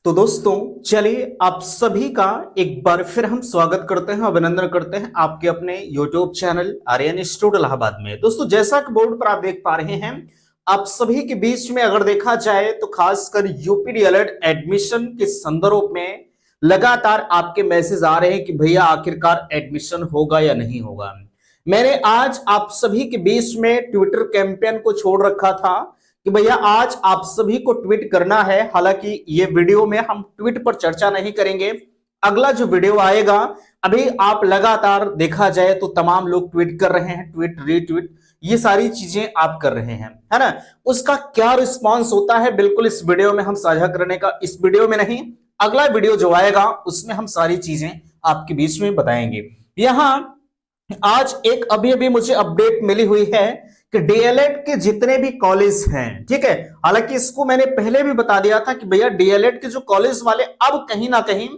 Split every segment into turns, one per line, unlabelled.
तो दोस्तों चलिए आप सभी का एक बार फिर हम स्वागत करते हैं, अभिनंदन करते हैं आपके अपने YouTube channel Aryan institute Allahabad में। दोस्तों जैसा कि बोर्ड पर आप देख पा रहे हैं, आप सभी के बीच में अगर देखा जाए तो खासकर यूपी डीएलएड एडमिशन के संदर्भ में लगातार आपके मैसेज आ रहे हैं कि भैया आखिरकार एडमिशन होगा या नहीं होगा। मैंने आज आप सभी के बीच में ट्विटर कैंपेन को छोड़ रखा था कि भैया आज आप सभी को ट्वीट करना है। हालांकि ये वीडियो में हम ट्वीट पर चर्चा नहीं करेंगे, अगला जो वीडियो आएगा, अभी आप लगातार देखा जाए तो तमाम लोग ट्वीट कर रहे हैं, ट्वीट रीट्वीट ये सारी चीजें आप कर रहे हैं, है ना। उसका क्या रिस्पांस होता है बिल्कुल इस वीडियो में हम साझा करने का, इस वीडियो में नहीं, अगला वीडियो जो आएगा उसमें हम सारी चीजें आपके बीच में बताएंगे। यहां आज एक अभी अभी मुझे अपडेट मिली हुई है कि डीएलएड के जितने भी कॉलेज हैं, ठीक है, हालांकि इसको मैंने पहले भी बता दिया था कि भैया डीएलएड के जो कॉलेज वाले अब कहीं ना कहीं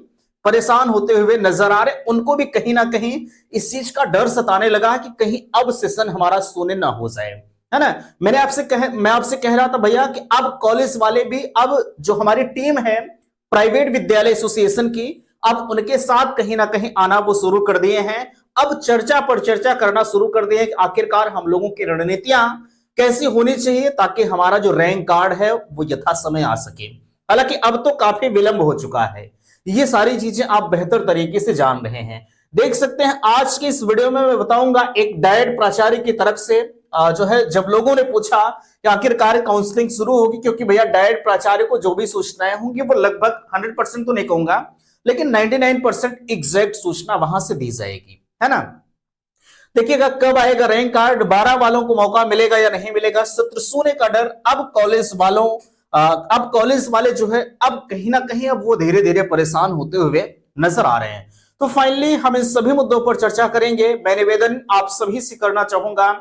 परेशान होते हुए नजर आ रहे, उनको भी कहीं ना कहीं इस चीज का डर सताने लगा कि कहीं अब सेशन हमारा सोने ना हो जाए, है ना। मैं आपसे कह रहा था भैया कि अब कॉलेज वाले भी, अब जो हमारी टीम है प्राइवेट विद्यालय एसोसिएशन की, अब उनके साथ कहीं ना कहीं आना वो शुरू कर दिए हैं। अब चर्चा पर चर्चा करना शुरू कर दिए कि आखिरकार हम लोगों की रणनीतियां कैसी होनी चाहिए ताकि हमारा जो रैंक कार्ड है वो यथा समय आ सके। हालांकि अब तो काफी विलंब हो चुका है, ये सारी चीजें आप बेहतर तरीके से जान रहे हैं। देख सकते हैं आज की इस वीडियो में मैं बताऊंगा एक डायट प्राचार्य की तरफ से जो है, जब लोगों ने पूछा कि आखिरकार काउंसलिंग शुरू होगी, क्योंकि भैया डायट प्राचार्य को जो भी सूचनाएं होंगी वो लगभग 100% तो नहीं कहूंगा, लेकिन 99% एग्जैक्ट सूचना वहां से दी जाएगी, है ना। देखिएगा कब आएगा रैंक कार्ड, 12 वालों को मौका मिलेगा या नहीं मिलेगा, सत्र सोने का डर अब कॉलेज वालों, अब कॉलेज वाले जो है अब कहीं ना कहीं अब वो धीरे धीरे परेशान होते हुए नजर आ रहे हैं। तो फाइनली हम इन सभी मुद्दों पर चर्चा करेंगे। मैं निवेदन आप सभी से करना चाहूंगा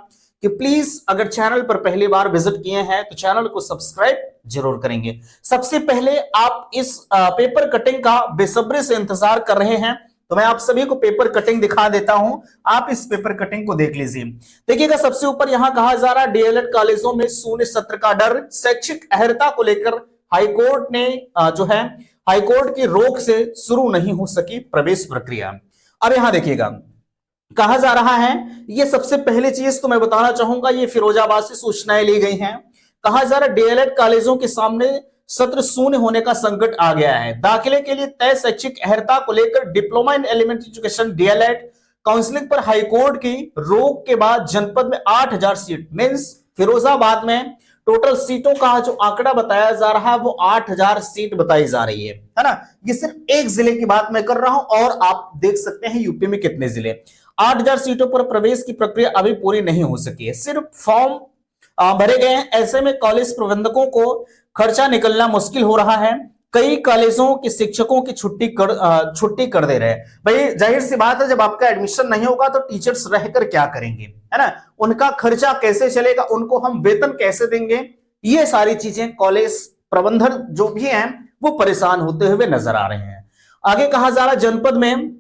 कि प्लीज अगर चैनल पर पहली बार विजिट किए हैं तो चैनल को सब्सक्राइब जरूर करेंगे। सबसे पहले आप इस पेपर कटिंग का बेसब्री से इंतजार कर रहे हैं, तो मैं आप सभी को पेपर कटिंग दिखा देता हूं, आप इस पेपर कटिंग को देख लीजिए। देखिएगा सबसे ऊपर यहां कहा जा रहा है डीएलएड कॉलेजों में शून्य सत्र का डर, शैक्षिक अहर्ता को लेकर हाईकोर्ट ने जो है हाईकोर्ट की रोक से शुरू नहीं हो सकी प्रवेश प्रक्रिया। अब यहां देखिएगा कहा जा रहा है, ये सबसे पहली चीज तो मैं बताना चाहूंगा, ये फिरोजाबाद से सूचनाएं ली गई हैं। कहा जा रहा है डीएलएड कॉलेजों के सामने सत्र शून्य होने का संकट आ गया है। दाखिले के लिए तय शैक्षिक अहर्ता को लेकर diploma in elementary education DElEd counselling पर हाईकोर्ट की रोक के बाद जनपद में 8000 सीट, मींस फिरोजाबाद में टोटल सीटों का जो आंकड़ा बताया जा रहा है वो 8000 सीट बताई जा रही है ना। ये सिर्फ एक जिले की बात मैं कर रहा हूं और आप देख सकते हैं यूपी में कितने जिले। 8000 सीटों पर प्रवेश की प्रक्रिया अभी पूरी नहीं हो सकी है, सिर्फ फॉर्म भरे गए हैं। ऐसे में कॉलेज प्रबंधकों को खर्चा निकलना मुश्किल हो रहा है। कई कॉलेजों के शिक्षकों की छुट्टी कर दे रहे हैं। भाई जाहिर सी बात है, जब आपका एडमिशन नहीं होगा तो टीचर्स रहकर क्या करेंगे, है ना, उनका खर्चा कैसे चलेगा, उनको हम वेतन कैसे देंगे, ये सारी चीजें कॉलेज प्रबंधक जो भी हैं वो परेशान होते हुए नजर आ रहे हैं। आगे कहा जा रहा जनपद में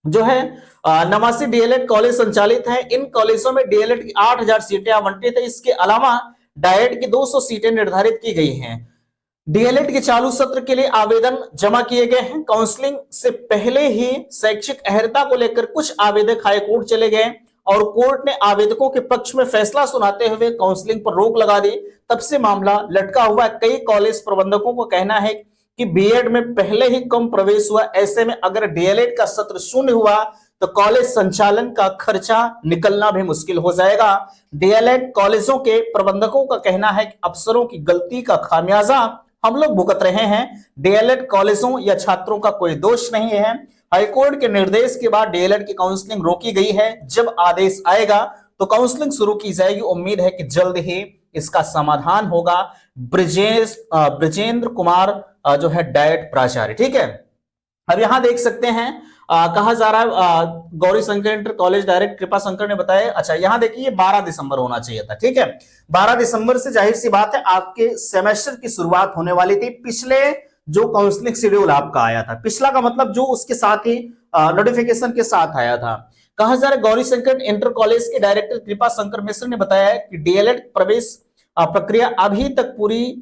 जो है 89 डीएलएड कॉलेज संचालित है। इन कॉलेजों में डीएलएड की 8000 सीटें आवंटित है। इसके अलावा डाइट की 200 सीटें निर्धारित की गई हैं। डीएलएड के चालू सत्र के लिए आवेदन जमा किए गए हैं। काउंसलिंग से पहले ही शैक्षिक अहर्ता को लेकर कुछ आवेदक हाईकोर्ट चले गए और कोर्ट ने आवेदकों के पक्ष में फैसला सुनाते हुए काउंसलिंग पर रोक लगा दी। तब से मामला लटका हुआ। कई कॉलेज प्रबंधकों को कहना है कि बीएड में पहले ही कम प्रवेश हुआ, ऐसे में अगर डीएलएड का सत्र शून्य हुआ तो कॉलेज संचालन का खर्चा निकलना भी मुश्किल हो जाएगा। डीएलएड कॉलेजों के प्रबंधकों का कहना है कि अफसरों की गलती का खामियाजा हम लोग भुगत रहे हैं। डीएलएड कॉलेजों या छात्रों का कोई दोष नहीं है। हाईकोर्ट के निर्देश के बाद डीएलएड की काउंसलिंग रोकी गई है। जब आदेश आएगा तो काउंसलिंग शुरू की जाएगी। उम्मीद है कि जल्द ही इसका समाधान होगा। ब्रजेंद्र कुमार जो है डाइट प्राचार्य, ठीक है। अब यहां देख सकते हैं कहा जा रहा है Gauri Shankar inter college direct कृपा शंकर ने बताया। अच्छा यहां देखिए 12 दिसंबर होना चाहिए था, ठीक है। 12 दिसंबर से जाहिर सी बात है आपके सेमेस्टर की शुरुआत होने वाली थी। पिछले जो काउंसलिंग शेड्यूल आपका आया था, पिछला का मतलब जो उसके साथ ही नोटिफिकेशन के साथ आया था। कहा जा रहा है गौरी शंकर इंटर कॉलेज के डायरेक्टर कृपा शंकर मिश्र ने बताया कि डीएलएड प्रवेश प्रक्रिया अभी तक पूरी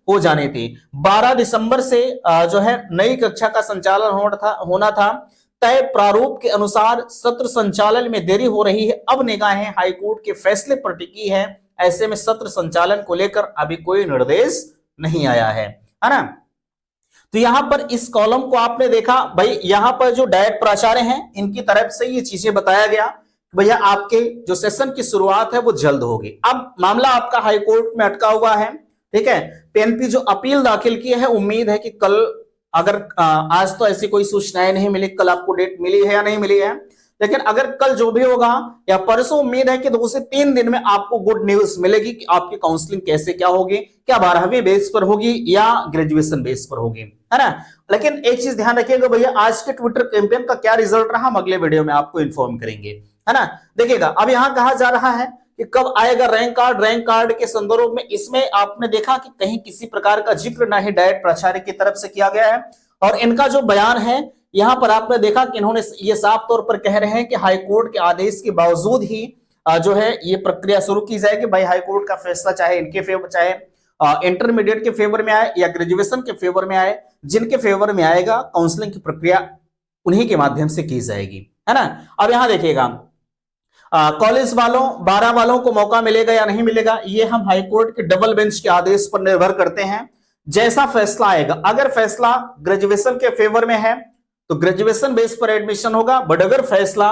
हो जानी थी। 12 दिसंबर से जो है नई कक्षा का संचालन होना था। तय प्रारूप के अनुसार सत्र संचालन में देरी हो रही है। अब निगाहें हाईकोर्ट के फैसले पर टिकी है। ऐसे में सत्र संचालन को लेकर अभी कोई निर्देश नहीं आया है ना। तो यहां पर इस कॉलम को आपने देखा भाई, यहां पर जो डायरेक्ट प्राचार्य हैं इनकी तरफ से ये चीजें बताया गया, भैया आपके जो सेशन की शुरुआत है वो जल्द होगी। अब मामला आपका हाईकोर्ट में अटका हुआ है, ठीक है। पीएनपी जो अपील दाखिल की है, उम्मीद है कि कल, अगर आज तो ऐसी कोई सूचनाएं नहीं मिली, कल आपको डेट मिली है या नहीं मिली है, लेकिन अगर कल जो भी होगा या परसों, उम्मीद है कि 2 से 3 दिन में आपको गुड न्यूज मिलेगी कि आपकी काउंसलिंग कैसे क्या होगी, क्या 12वीं बेस पर होगी या ग्रेजुएशन बेस पर होगी, है ना। लेकिन एक चीज ध्यान रखिएगा भैया, आज के ट्विटर कैंपेन का क्या रिजल्ट रहा, हम अगले वीडियो में आपको इन्फॉर्म करेंगे, है ना। देखिएगा, अब यहां कहा जा रहा है कि कब आएगा रैंक कार्ड के संदर्भ में, इसमें आपने देखा कि कहीं किसी प्रकार का जिक्र ना ही डायरेक्ट प्राचार्य की तरफ से किया गया है। और इनका जो बयान है, यहां पर आपने देखा कि इन्होंने ये साफ तौर पर कह रहे हैं कि हाईकोर्ट के आदेश के बावजूद ही जो है ये प्रक्रिया शुरू की जाएगी। भाई हाईकोर्ट का फैसला चाहे इनके फेवर, चाहे इंटरमीडिएट के फेवर में आए या ग्रेजुएशन के फेवर में आए, जिनके फेवर में आएगा काउंसलिंग की प्रक्रिया उन्हीं के माध्यम से की जाएगी, है ना। अब यहां देखिएगा, कॉलेज वालों 12 वालों को मौका मिलेगा या नहीं मिलेगा, ये हम हाईकोर्ट के डबल बेंच के आदेश पर निर्भर करते हैं। जैसा फैसला आएगा, अगर फैसला ग्रेजुएशन के फेवर में है तो ग्रेजुएशन बेस पर एडमिशन होगा, बट अगर फैसला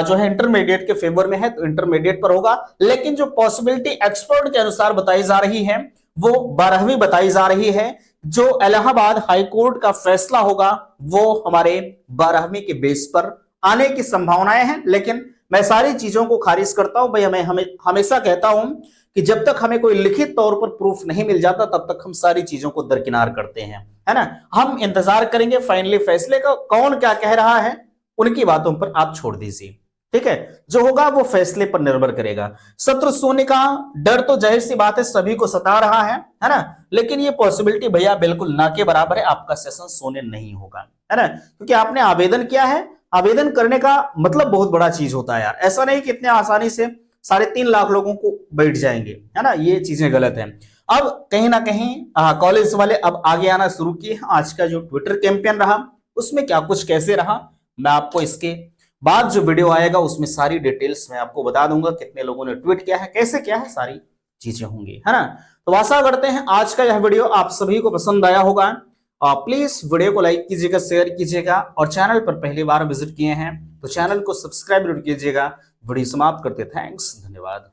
जो है इंटरमीडिएट के फेवर में है तो इंटरमीडिएट पर होगा। लेकिन जो पॉसिबिलिटी एक्सपर्ट के अनुसार बताई जा रही है वो 12वीं बताई जा रही है। जो इलाहाबाद हाईकोर्ट का फैसला होगा वो हमारे 12वीं के बेस पर आने की संभावनाएं हैं। लेकिन मैं सारी चीजों को खारिज करता हूं भाई, मैं हमेशा कहता हूं कि जब तक हमें कोई लिखित तौर पर प्रूफ नहीं मिल जाता तब तक हम सारी चीजों को दरकिनार करते हैं, है ना। हम इंतजार करेंगे फाइनली फैसले का, कौन क्या कह रहा है उनकी बातों पर आप छोड़ दीजिए, ठीक है। जो होगा वो फैसले पर निर्भर करेगा। सत्र शून्य का डर तो जाहिर सी बात है सभी को सता रहा है ना। लेकिन ये पॉसिबिलिटी भैया बिल्कुल ना के बराबर है, आपका सेशन शून्य नहीं होगा, है ना। क्योंकि आपने आवेदन किया है, आवेदन करने का मतलब बहुत बड़ा चीज होता है यार। ऐसा नहीं कि इतने आसानी से 3.5 लाख लोगों को बैठ जाएंगे, है ना। ये चीजें गलत हैं। अब कहीं ना कहीं कॉलेज वाले अब आगे आना शुरू किए। आज का जो ट्विटर कैंपेन रहा उसमें क्या कुछ कैसे रहा, मैं आपको इसके बाद जो वीडियो आएगा उसमें सारी डिटेल्स मैं आपको बता दूंगा, कितने लोगों ने ट्वीट किया है, कैसे क्या है, सारी चीजें होंगी, है ना। तो आशा करते हैं आज का यह वीडियो आप सभी को पसंद आया होगा। प्लीज वीडियो को लाइक कीजिएगा, शेयर कीजिएगा, और चैनल पर पहली बार विजिट किए हैं तो चैनल को सब्सक्राइब जरूर कीजिएगा। वीडियो समाप्त करते, थैंक्स, धन्यवाद।